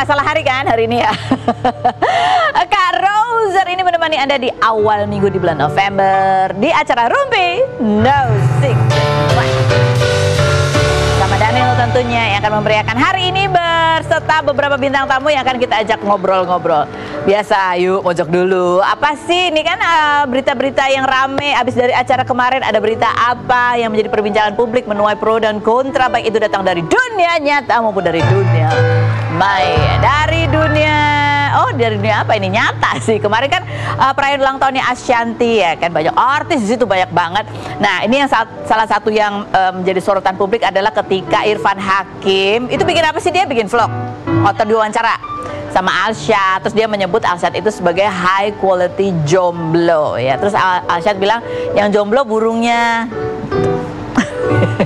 salah hari kan hari ini ya. Kak Roser ini menemani Anda di awal minggu di bulan November di acara Rumpi Musik. Sama Daniel tentunya yang akan memberiakan hari ini berserta beberapa bintang tamu yang akan kita ajak ngobrol-ngobrol. Biasa, yuk pojok dulu. Apa sih ini kan berita-berita yang rame abis dari acara kemarin, ada berita apa yang menjadi perbincangan publik menuai pro dan kontra, baik itu datang dari dunia nyata maupun dari dunia maya. Dari dunia apa ini nyata sih. Kemarin kan perayaan ulang tahunnya Ashanty ya kan, banyak artis di situ, banyak banget. Nah, ini yang salah satu yang menjadi sorotan publik adalah ketika Irfan Hakim itu bikin apa sih, dia bikin vlog atau diwawancara sama Alshad, terus dia menyebut Alshad itu sebagai high quality jomblo ya. Terus Alshad bilang yang jomblo burungnya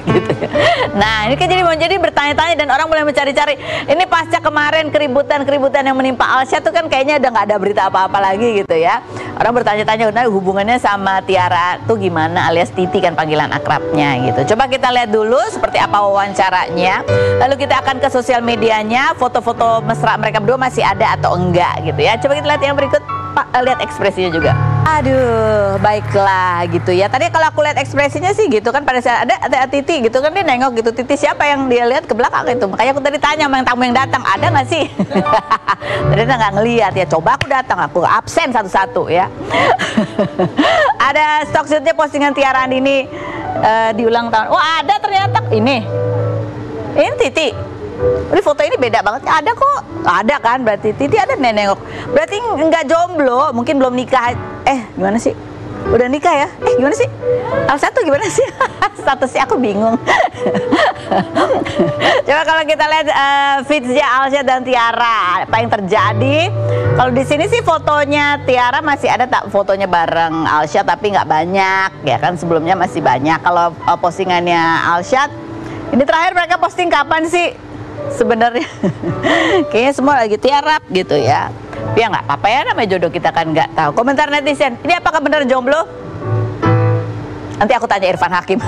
gitu ya. Nah, ini kan jadi bertanya-tanya dan orang mulai mencari-cari. Ini pasca kemarin keributan yang menimpa Alshad tuh kan kayaknya udah nggak ada berita apa-apa lagi gitu ya. Orang bertanya-tanya, nah hubungannya sama Tiara tuh gimana, alias Titi kan panggilan akrabnya gitu. Coba kita lihat dulu seperti apa wawancaranya. Lalu kita akan ke sosial medianya, foto-foto mesra mereka berdua masih ada atau enggak gitu ya. Coba kita lihat yang berikut, lihat ekspresinya juga. Aduh, baiklah gitu ya. Tadi kalau aku lihat ekspresinya sih gitu kan, pada saat ada Titi gitu kan, dia nengok gitu. Titi siapa yang dia lihat ke belakang itu. Makanya aku tadi tanya sama yang tamu yang datang, ada nggak sih? Ternyata nggak ngelihat ya. Coba aku datang, aku absen satu-satu ya. Ada stock shootnya postingan Tiara Andini di ulang tahun. Oh ada ternyata ini Titi. Ini foto ini beda banget. Ada kok. Ada kan, berarti Titi ada nengok. Berarti nggak jomblo, mungkin belum nikah. Gimana sih? Udah nikah ya? Gimana sih? Alshad tuh gimana sih? Statusnya aku bingung. Coba kalau kita lihat feedsnya Alshad dan Tiara, apa yang terjadi? Kalau di sini sih fotonya Tiara masih ada tak fotonya bareng Alshad, tapi nggak banyak ya kan, sebelumnya masih banyak. Kalau postingannya Alshad, ini terakhir mereka posting kapan sih? Sebenarnya kayaknya semua lagi tiarap gitu ya. Ya nggak apa-apa ya, namanya jodoh kita kan nggak tahu. Komentar netizen, ini apakah benar jomblo? Nanti aku tanya Irfan Hakim.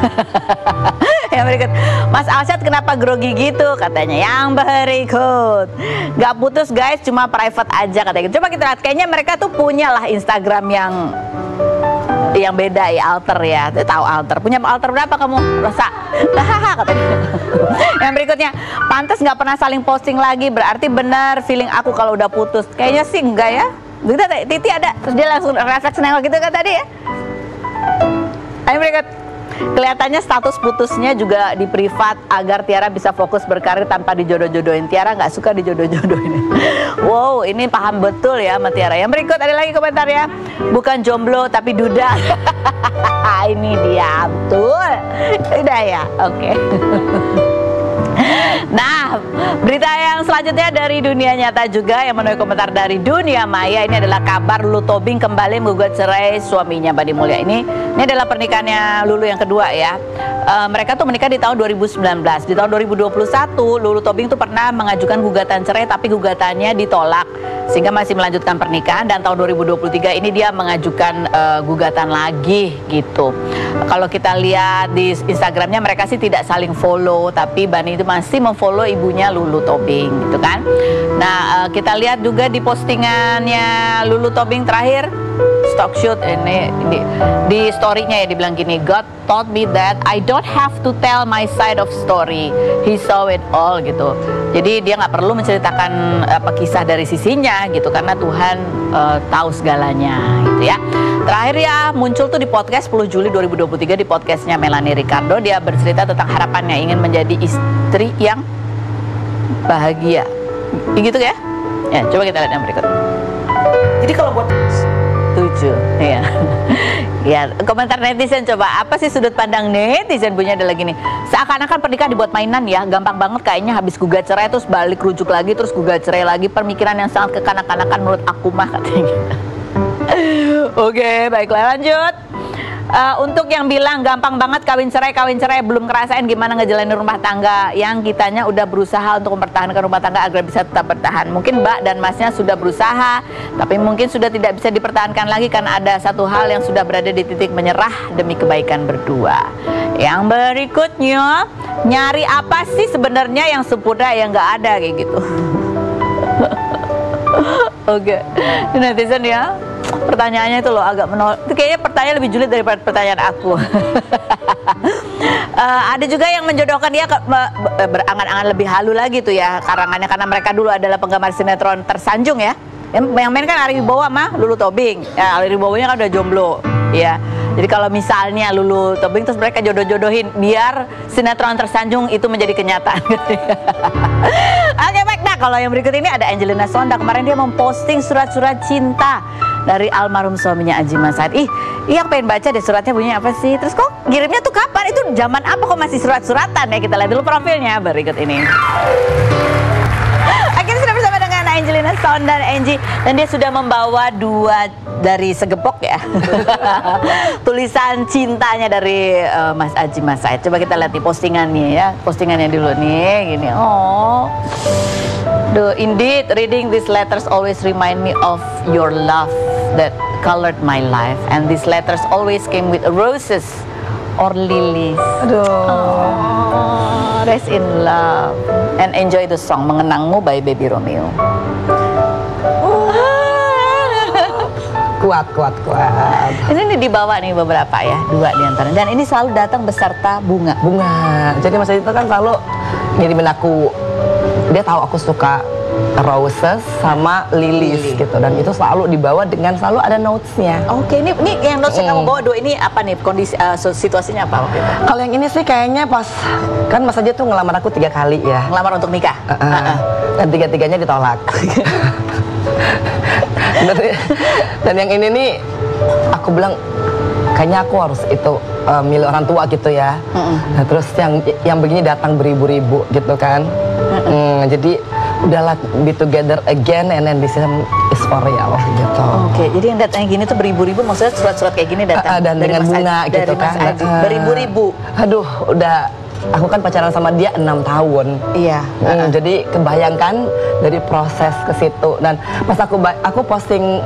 Yang berikut, Mas Alshad kenapa grogi gitu katanya. Yang berikut, nggak putus guys, cuma private aja katanya. Coba kita lihat, kayaknya mereka tuh punya lah Instagram yang beda ya, alter ya. Tahu alter? Punya alter berapa kamu? Rosa? Hahaha katanya. Yang berikutnya, pantas nggak pernah saling posting lagi, berarti benar feeling aku kalau udah putus. Kayaknya sih enggak ya. Begitu Titi ada, terus dia langsung refleks nengok gitu kan tadi ya. Yang berikut, kelihatannya status putusnya juga di privat agar Tiara bisa fokus berkarir tanpa dijodoh-jodohin. Tiara nggak suka dijodoh-jodohin. Wow, ini paham betul ya sama Tiara. Yang berikut ada lagi komentarnya, bukan jomblo tapi duda. Ini dia betul. Udah ya, oke. Nah, berita yang selanjutnya dari dunia nyata juga yang menuai komentar dari dunia maya. Ini adalah kabar Lulu Tobing kembali menggugat cerai suaminya Badi Mulya. Ini adalah pernikahannya Lulu yang kedua ya. Mereka tuh menikah di tahun 2019. Di tahun 2021 Lulu Tobing tuh pernah mengajukan gugatan cerai, tapi gugatannya ditolak sehingga masih melanjutkan pernikahan, dan tahun 2023 ini dia mengajukan gugatan lagi gitu. Kalau kita lihat di Instagramnya mereka sih tidak saling follow, tapi Bani itu masih memfollow ibunya Lulu Tobing gitu kan. Nah, kita lihat juga di postingannya Lulu Tobing terakhir stock shoot ini di story-nya ya, dibilang gini, God taught me that I don't have to tell my side of story, He saw it all gitu. Jadi dia nggak perlu menceritakan kisah dari sisinya gitu, karena Tuhan tahu segalanya gitu ya. Terakhir ya muncul tuh di podcast 10 Juli 2023 di podcastnya Melanie Ricardo. Dia bercerita tentang harapannya ingin menjadi istri yang bahagia gitu ya. Ya, coba kita lihat yang berikut. Jadi kalau buat setuju ya. Ya, komentar netizen, coba apa sih sudut pandang netizen punya ada lagi nih. Seakan-akan pernikahan dibuat mainan ya, gampang banget kayaknya, habis gugat cerai terus balik rujuk lagi, terus gugat cerai lagi, pemikiran yang sangat kekanak-kanakan menurut aku mah katanya gitu. Oke, baiklah lanjut. Untuk yang bilang gampang banget kawin cerai belum ngerasain gimana ngejalanin rumah tangga, yang kitanya udah berusaha untuk mempertahankan rumah tangga agar bisa tetap bertahan. Mungkin Mbak dan Masnya sudah berusaha, tapi mungkin sudah tidak bisa dipertahankan lagi karena ada satu hal yang sudah berada di titik menyerah demi kebaikan berdua. Yang berikutnya, nyari apa sih sebenarnya yang sempurna yang nggak ada kayak gitu. Oke, ini netizen ya. Pertanyaannya itu loh agak menolak. Itu kayaknya pertanyaan lebih julid daripada pertanyaan aku. Ada juga yang menjodohkan dia berangan-angan lebih halu lagi tuh ya karangannya, karena mereka dulu adalah penggemar sinetron Tersanjung ya. Yang main kan Ari Wibowo sama Lulu Tobing. Ya, Ari Wibowo-nya kan udah jomblo. Ya. Jadi kalau misalnya Lulu Tobing terus mereka jodoh-jodohin biar sinetron Tersanjung itu menjadi kenyataan. Oke, baik. Nah, kalau yang berikut ini ada Angelina Sonda. Kemarin dia memposting surat-surat cinta dari almarhum suaminya Adjie Said. Iya, aku pengen baca deh suratnya bunyinya apa sih. Terus kok ngirimnya tuh kapan? Itu zaman apa kok masih surat-suratan ya? Kita lihat dulu profilnya berikut ini. Akhirnya sudah bersama dengan Angelina Sonda dan Angie, dan dia sudah membawa 2 dari segepok ya tulisan cintanya dari Mas Adjie Said. Coba kita lihat nih postingannya ya, postingannya dulu nih gini. Oh, indeed, reading these letters always remind me of your love that colored my life, and these letters always came with roses or lilies. Aduh, rest in love and enjoy the song Mengenangmu by Baby Romeo. Kuat. Ini dibawa nih beberapa ya, 2 diantara. Dan ini selalu datang beserta bunga. Jadi Mas Adjie itu kan selalu ngirimin aku. Dia tahu aku suka roses sama lilies gitu, dan itu selalu dibawa dengan selalu ada notesnya. Oke, ini yang notes yang kamu bawa 2 ini apa nih kondisi situasinya apa waktu itu? Kalau yang ini sih kayaknya pas kan Mas Adjie tuh ngelamar aku 3 kali ya. Ngelamar untuk nikah. Dan 3-tiganya ditolak. Dan yang ini nih aku bilang kayaknya aku harus itu milih orang tua gitu ya. Nah, terus yang begini datang beribu-ribu gitu kan. Jadi udahlah, be together again and then this is for real gitu. Oke, jadi yang datang gini tuh beribu-ribu, maksudnya surat-surat kayak gini datang dan dari dengan Mas bunga Adjie, gitu dari Mas kan. Adjie. Beribu-ribu. Aduh, udah. Aku kan pacaran sama dia 6 tahun. Iya. Jadi kebayangkan dari proses ke situ. Dan pas aku posting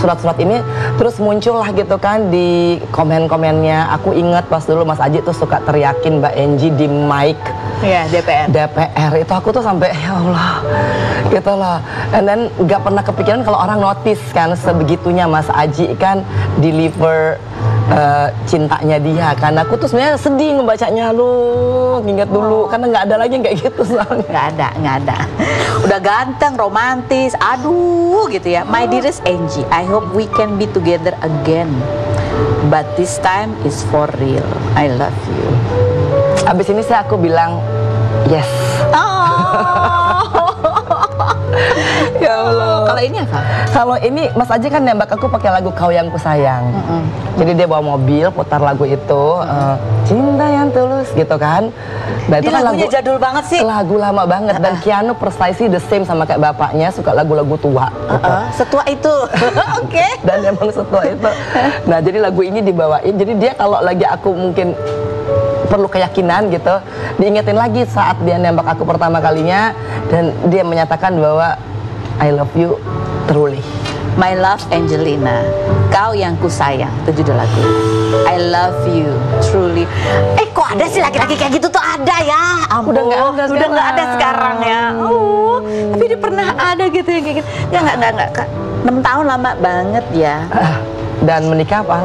surat-surat ini, terus muncul lah gitu kan di komen-komennya. Aku inget pas dulu Mas Adjie tuh suka teriakin Mbak Angie di mic. Iya, DPR itu aku tuh sampai ya Allah gitu loh. And then gak pernah kepikiran kalau orang notice kan sebegitunya Mas Adjie kan deliver cintanya dia. Karena aku tuh sebenarnya sedih ngebacanya, lu ingat dulu karena nggak ada lagi yang kayak gitu soalnya. Nggak ada. Udah ganteng, romantis, aduh gitu ya. My dearest Angie, I hope we can be together again, but this time is for real. I love you. Abis ini sih aku bilang yes. Ya Allah. Kalau ini apa? Kalau ini Mas Adjie kan nembak aku pakai lagu Kau Yang Kusayang. Jadi dia bawa mobil putar lagu itu, Cinta Yang Tulus gitu kan. Nah, itu kan lagunya jadul banget sih. Lagu lama banget dan Keanu precisely the same sama kayak bapaknya, suka lagu-lagu tua. Setua itu. Oke. Dan emang setua itu. Nah, jadi lagu ini dibawain. Jadi dia kalau lagi aku mungkin perlu keyakinan gitu, diingetin lagi saat dia nembak aku pertama kalinya, dan dia menyatakan bahwa I love you truly. My love Angelina, Kau Yang Kusayang, itu judul lagu. I love you truly. Kok ada sih laki-laki kayak gitu tuh ada ya? Udah nggak ada sekarang ya. Tapi dia pernah ada gitu yang kayak gitu. Ya nggak. 6 tahun lama banget ya. Dan menikah apa?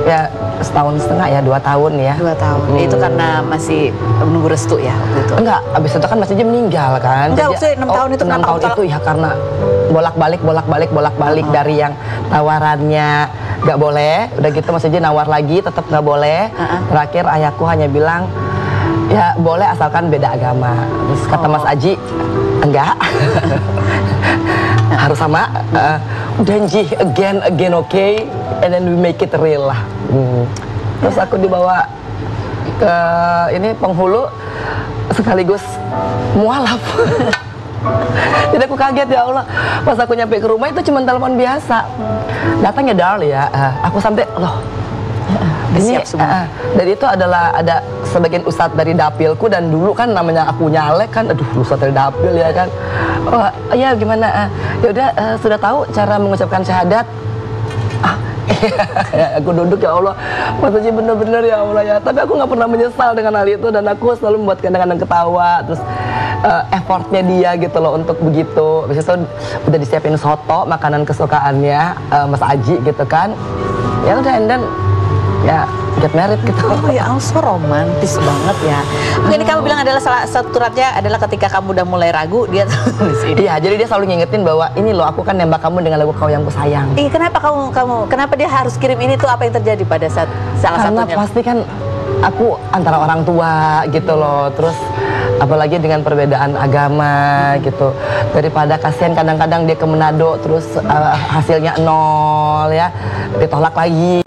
Ya 1,5 tahun ya, 2 tahun ya. 2 tahun. Itu karena masih menunggu restu ya waktu itu. Enggak, abis itu kan Mas Adjie meninggal kan. Enggak, maksudnya 6 tahun itu 6 tahun itu ya karena bolak-balik dari yang tawarannya nggak boleh, udah gitu Mas Adjie nawar lagi tetap nggak boleh. Terakhir ayahku hanya bilang ya boleh asalkan beda agama. Terus kata Mas Adjie enggak. Harus sama, janji again okay, and then we make it real lah. Terus aku dibawa ke ini Penghulu sekaligus mualaf. Jadi aku kaget ya Allah, pas aku nyampe ke rumah itu cuma telepon biasa. Datang ya Darl ya, aku sampai loh. Ini, dan itu adalah ada sebagian ustadz dari dapilku, dan dulu kan namanya aku nyalek kan, aduh ustadz dari dapil ya kan. Oh ya gimana? Ya udah sudah tahu cara mengucapkan syahadat. Ya, aku duduk, ya Allah, Mas Aji bener-bener ya Allah ya. Tapi aku nggak pernah menyesal dengan hal itu, dan aku selalu membuat kadang-kadang ketawa. Terus effortnya dia gitu loh untuk begitu. Habis itu udah disiapin soto, makanan kesukaannya Mas Aji gitu kan. Ya udah, and then ya get married gitu. Oh ya, so romantis banget ya. Mungkin kamu bilang adalah salah satu suratnya adalah ketika kamu udah mulai ragu, dia tulis ini. Iya, jadi dia selalu ngingetin bahwa ini loh, aku kan nembak kamu dengan lagu Kau Yang Kusayang. Iya, kenapa dia harus kirim ini tuh, apa yang terjadi pada saat salah Karena satunya? pasti kan aku antara orang tua gitu loh, terus apalagi dengan perbedaan agama gitu, daripada kasihan kadang-kadang dia ke Manado terus hasilnya 0 ya, ditolak lagi,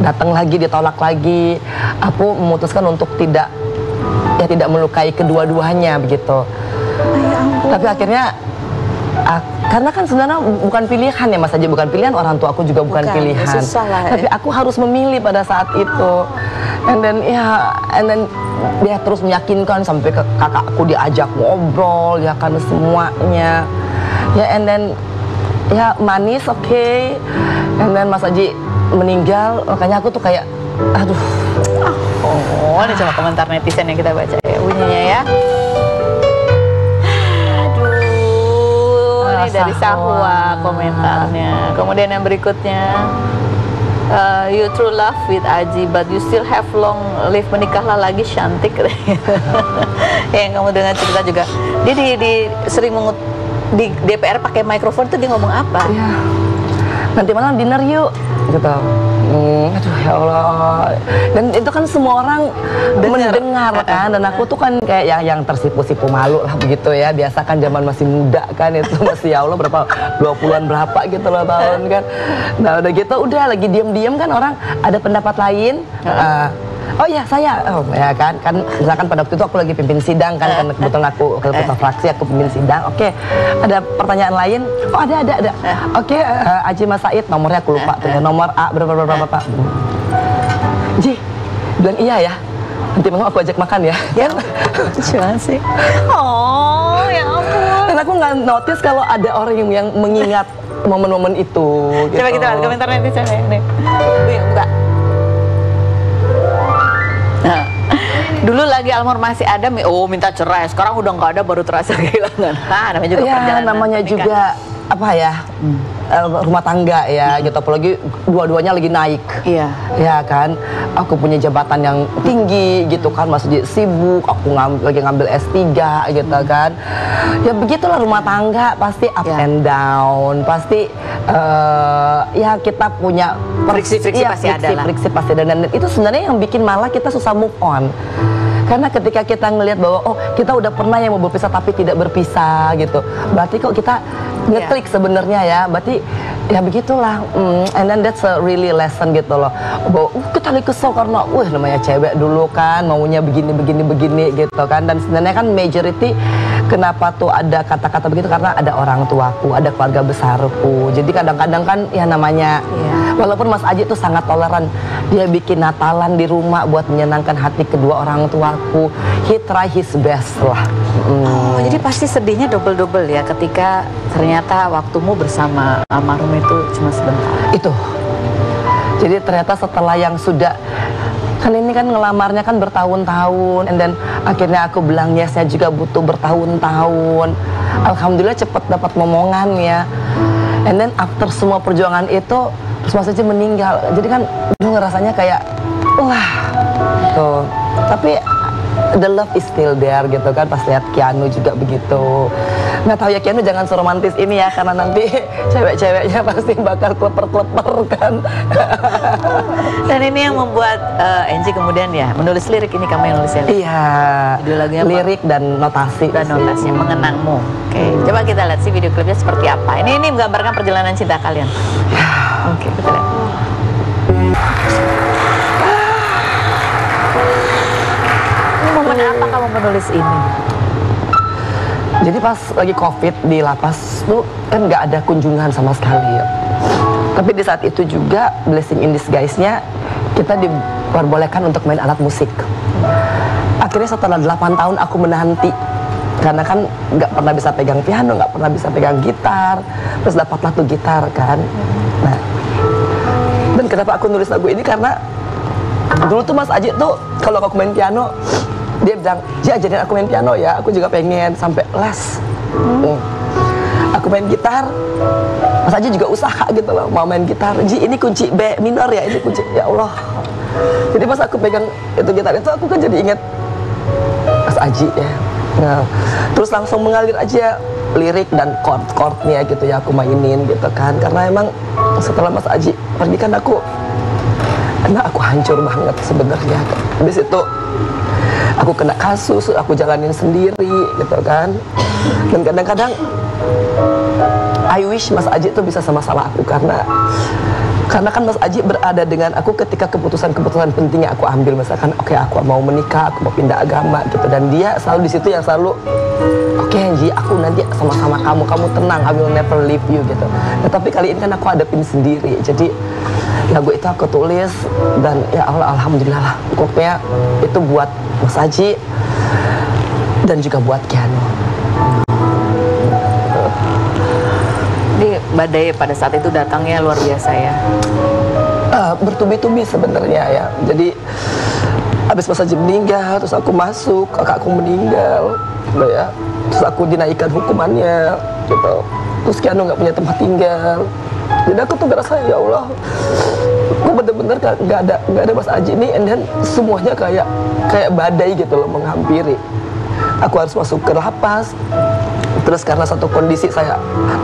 datang lagi ditolak lagi. Aku memutuskan untuk tidak melukai kedua-duanya begitu. Tapi akhirnya karena kan sebenarnya bukan pilihan ya Mas Aji, bukan pilihan, orang tua aku juga bukan pilihan. Susah lah, Tapi aku harus memilih pada saat itu. And then dia terus meyakinkan sampai ke kakakku, diajak ngobrol ya kan semuanya. Ya, and then ya manis, oke. And then Mas Aji meninggal, makanya aku tuh kayak aduh. Oh, ini coba komentar netizen yang kita baca ya, bunyinya ya. Aduh, ini dari Sahwa komentarnya. Kemudian yang berikutnya, you true love with Aji, but you still have long live, menikahlah lagi cantik. Yang kamu dengar cerita juga, dia sering di DPR pakai mikrofon tuh, dia ngomong apa? Ya, nanti malam dinner yuk gitu. Aduh ya Allah. Dan itu kan semua orang mendengar kan, dan aku tuh kan kayak yang tersipu-sipu malu lah begitu ya. Biasa kan zaman masih muda kan, itu masih ya Allah berapa 20-an berapa gitu loh tahun kan. Nah udah gitu, udah lagi diam-diam kan orang ada pendapat lain. Oh iya saya, ya kan misalkan pada waktu itu aku lagi pimpin sidang kan, karena kebetulan aku ketua fraksi, aku pimpin sidang. Oke, ada pertanyaan lain. Oh ada. Oke, Aji Mas Said, nomornya aku lupa tuh ya, nomor A berapa Pak. Ji, bilang iya ya. Nanti mau aku ajak makan ya. Ya, cuma sih. Oh, ya ampun. Dan aku nggak notice kalau ada orang yang mengingat momen-momen itu. Coba gitu. kita lihat komentar netizen ya. Nih. Buka. Nah, dulu lagi almarhum masih ada, minta cerai. Sekarang udah nggak ada, baru terasa kehilangan. Nah, namanya juga perjalanan. Namanya pernikahan. juga apa ya, rumah tangga ya, gitu. Apalagi dua-duanya lagi naik. Iya. Ya kan, aku punya jabatan yang tinggi gitu kan, masih sibuk. Aku lagi ngambil S3 gitu kan. Ya begitulah rumah tangga, pasti up and down, pasti ya kita punya friksi-friksi pasti ada lah. Friksi pasti ada, dan itu sebenarnya yang bikin malah kita susah move on. Karena ketika kita ngelihat bahwa oh kita udah pernah yang mau berpisah tapi tidak berpisah gitu, berarti kok kita ngeklik sebenarnya ya, berarti ya begitulah. And then that's a really lesson gitu loh, bahwa kita lagi kesel karena namanya cewek dulu kan maunya begini gitu kan. Dan sebenarnya kan majority kenapa tuh ada kata-kata begitu, karena ada orang tuaku, ada keluarga besarku. Jadi kadang-kadang kan ya namanya walaupun Mas Aji tuh sangat toleran, dia bikin Natalan di rumah buat menyenangkan hati kedua orang tuaku. He try his best lah. Oh, jadi pasti sedihnya double-double ya ketika ternyata waktumu bersama almarhum itu cuma sebentar. Itu. Jadi ternyata setelah yang sudah, kan ini kan ngelamarnya kan bertahun-tahun, and then akhirnya aku bilang yesnya juga butuh bertahun-tahun. Alhamdulillah cepet dapat momongan ya. And then after semua perjuangan itu, terus Mas Aji meninggal. Jadi kan gue ngerasanya kayak wah tuh. Tapi the love is still there gitu kan. Pas lihat Keanu juga begitu. Nggak tahu ya, Keanu jangan seromantis ini ya, karena nanti cewek-ceweknya pasti bakal kleper-kleper kan. Dan ini yang membuat Angie kemudian ya menulis lirik. Ini kamu yang nulis ya? Iya. Judul lagunya lirik dan notasi. Dan notasinya Mengenangmu. Oke, coba kita lihat sih video klipnya seperti apa. Ini menggambarkan perjalanan cinta kalian. Oke, kita lihat. Momen apa kamu menulis ini? Jadi pas lagi COVID di lapas tuh kan nggak ada kunjungan sama sekali ya. Tapi di saat itu juga blessing in disguise-nya kita diperbolehkan untuk main alat musik. Akhirnya setelah 8 tahun aku menanti, karena kan nggak pernah bisa pegang piano, nggak pernah bisa pegang gitar, terus dapatlah tuh gitar kan. Nah, dan kenapa aku nulis lagu ini karena dulu tuh Mas Aji tuh kalau aku main piano dia bilang, "Ji, ajarin aku main piano ya." Aku juga pengen sampai les. Aku main gitar, Mas Aji juga usaha gitu loh, mau main gitar. "Ji, ini kunci B minor ya, ini kunci." Ya Allah. Jadi pas aku pegang itu gitar itu aku kan jadi ingat Mas Aji ya. Nah, terus langsung mengalir aja lirik dan chord-chordnya gitu ya aku mainin gitu kan. Karena emang setelah Mas Aji pergi kan aku hancur banget sebenarnya. Habis itu aku kena kasus, aku jalanin sendiri gitu kan. Dan kadang-kadang I wish Mas Aji tuh bisa sama-sama aku karena kan Mas Aji berada dengan aku ketika keputusan-keputusan penting yang aku ambil, misalkan oke, aku mau menikah, aku mau pindah agama gitu, dan dia selalu di situ yang selalu oke, Ji, aku nanti sama-sama kamu tenang, I will never leave you gitu. Nah, tapi kali ini kan aku hadapin sendiri, jadi lagu itu aku tulis dan ya Allah, alhamdulillah lah, pokoknya itu buat Mas Aji dan juga buat Keanu. Ini badai pada saat itu datangnya luar biasa ya. Bertubi-tubi sebenarnya ya. Jadi habis Mas Aji meninggal, terus aku masuk, kakakku meninggal, gitu ya. Terus aku dinaikkan hukumannya, gitu. Terus Keanu nggak punya tempat tinggal. Jadi aku tuh ngerasa ya Allah, aku bener-bener nggak ada Mas Aji ini, and then semuanya kayak badai gitu loh menghampiri. Aku harus masuk ke lapas. Terus karena satu kondisi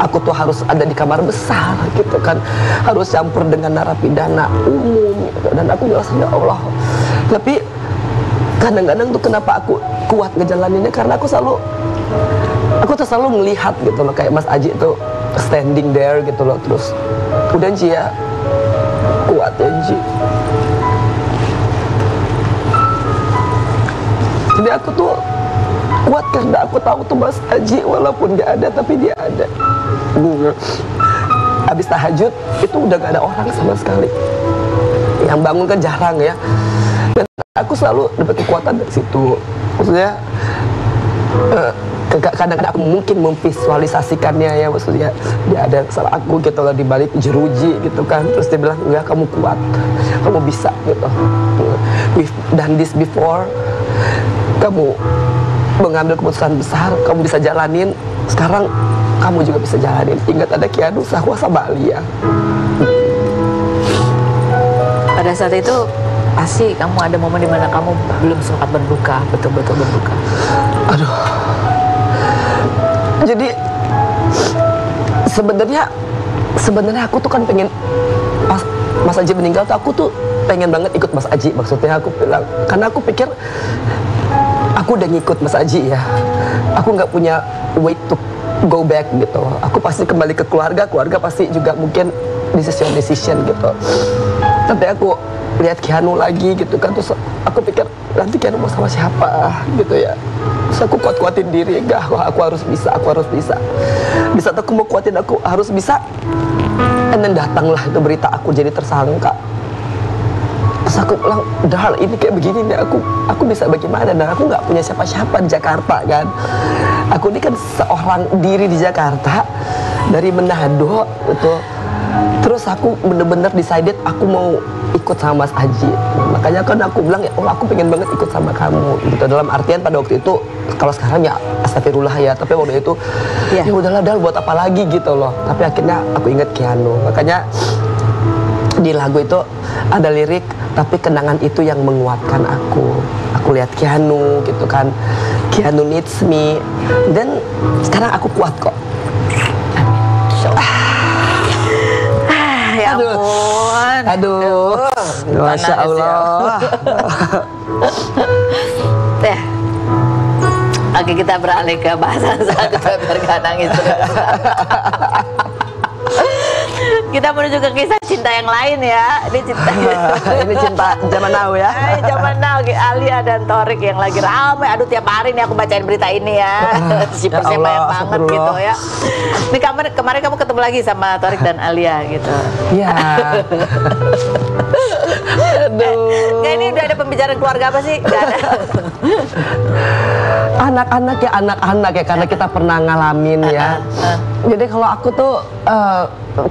aku tuh harus ada di kamar besar gitu kan, harus campur dengan narapidana umum gitu. Dan aku ngerasa ya Allah. Tapi kadang-kadang tuh kenapa aku kuat ngejalaninnya, karena aku tuh selalu melihat gitu loh, kayak Mas Aji tuh standing there gitu loh. Terus udah, Ji ya, kuat ya, Ji. Jadi aku tuh kuat karena aku tahu tuh Mas Aji walaupun gak ada, tapi dia ada. Habis tahajud itu udah gak ada orang sama sekali. Yang bangun kan jarang ya. Dan aku selalu dapat kekuatan dari situ. Maksudnya kadang-kadang aku mungkin memvisualisasikannya ya, maksudnya dia ada salah aku gitu loh di balik jeruji gitu kan. Terus dia bilang, "Enggak, kamu kuat, kamu bisa gitu. We've done this before. Kamu mengambil keputusan besar, kamu bisa jalanin. Sekarang kamu juga bisa jalanin. Ingat ada Keanu Sahwasa Bali ya." Pada saat itu pasti kamu ada momen dimana kamu belum sempat berduka, betul-betul berduka. Aduh. Jadi sebenarnya aku tuh kan pengen, pas Mas Aji meninggal tuh aku tuh pengen banget ikut Mas Aji. Maksudnya aku bilang, karena aku pikir aku udah ngikut Mas Aji ya, aku nggak punya way to go back gitu. Aku pasti kembali ke keluarga pasti juga mungkin decision gitu. Tapi aku lihat Keanu lagi gitu kan, terus aku pikir nanti Keanu mau sama siapa gitu ya. Terus aku kuat-kuatin diri, enggak, aku harus bisa. Di saat aku mau kuatin aku harus bisa, and then datanglah itu berita aku jadi tersangka. Terus aku bilang, "Dal, ini kayak begini nih, aku bisa bagaimana?" Dan aku nggak punya siapa-siapa di Jakarta kan. Aku ini kan seorang diri di Jakarta dari Manado gitu. Terus aku bener-bener decided aku mau ikut sama Mas Aji. Makanya kan aku bilang, "Ya Allah, aku pengen banget ikut sama kamu." Gitu. Dalam artian pada waktu itu, kalau sekarang ya astagfirullah ya, tapi waktu itu ya udahlah Dal, buat apa lagi gitu loh. Tapi akhirnya aku inget Keanu. Makanya di lagu itu ada lirik, "Tapi kenangan itu yang menguatkan aku. Aku lihat Keanu gitu kan. Keanu needs me." Dan sekarang aku kuat kok. Ya ampun. Aduh. Masya Allah. Ya. Oke, kita beralih ke bahasan saat biar gak nangis. Kita menuju ke kisah cinta yang lain ya. Ini cinta zaman now ya. Zaman now, Alia dan Thorik yang lagi ramai. Aduh, tiap hari nih aku bacain berita ini ya. Siapa-siapa yang banget gitu ya. Ini kemarin kamu ketemu lagi sama Thorik dan Alia gitu. Iya. Aduh. Nggak, ini udah ada pembicaraan keluarga apa sih? Nggak ada. Anak-anak ya, karena kita pernah ngalamin ya. Jadi kalau aku tuh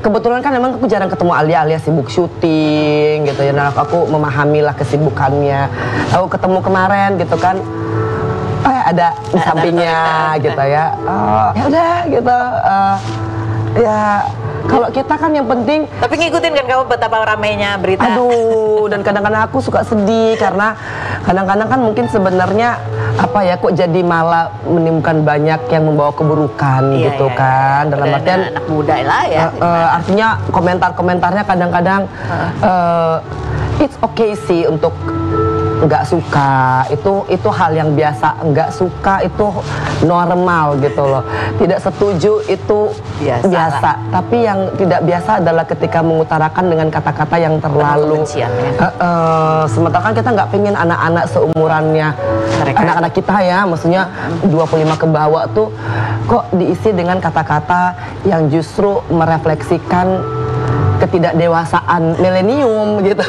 kebetulan kan memang aku jarang ketemu Alia sibuk syuting gitu ya. Nah, aku memahami lah kesibukannya. Aku ketemu kemarin gitu kan. Ada di sampingnya gitu ya. Ya udah gitu. Ya kalau kita kan yang penting. Tapi ngikutin kan kamu betapa ramainya berita. Aduh, dan kadang-kadang aku suka sedih karena kadang-kadang kan mungkin sebenarnya apa ya, kok jadi malah menimbulkan banyak yang membawa keburukan gitu kan. Dalam artian anak muda lah ya. Artinya komentar-komentarnya kadang-kadang it's okay sih untuk nggak suka, itu hal yang biasa. Nggak suka itu normal gitu loh. Tidak setuju itu biasa. Tapi yang tidak biasa adalah ketika mengutarakan dengan kata-kata yang terlalu sementara kan kita nggak pengen anak-anak seumurannya anak-anak kita ya, maksudnya 25 ke bawah tuh kok diisi dengan kata-kata yang justru merefleksikan ketidakdewasaan milenium gitu.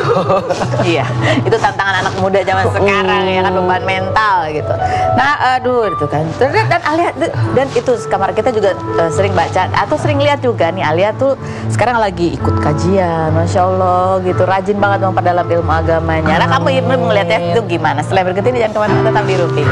Iya, itu tantangan anak muda zaman sekarang ya kan, beban mental gitu. Nah, aduh itu kan. Dan Alia, dan itu kamar kita juga sering baca atau sering lihat juga nih, Alia tuh sekarang lagi ikut kajian, Masya Allah gitu, rajin banget memperdalam ilmu agamanya. Nah, kamu melihatnya itu gimana? Setelah berikut ini jangan kemana-mana, tetap di Rupi.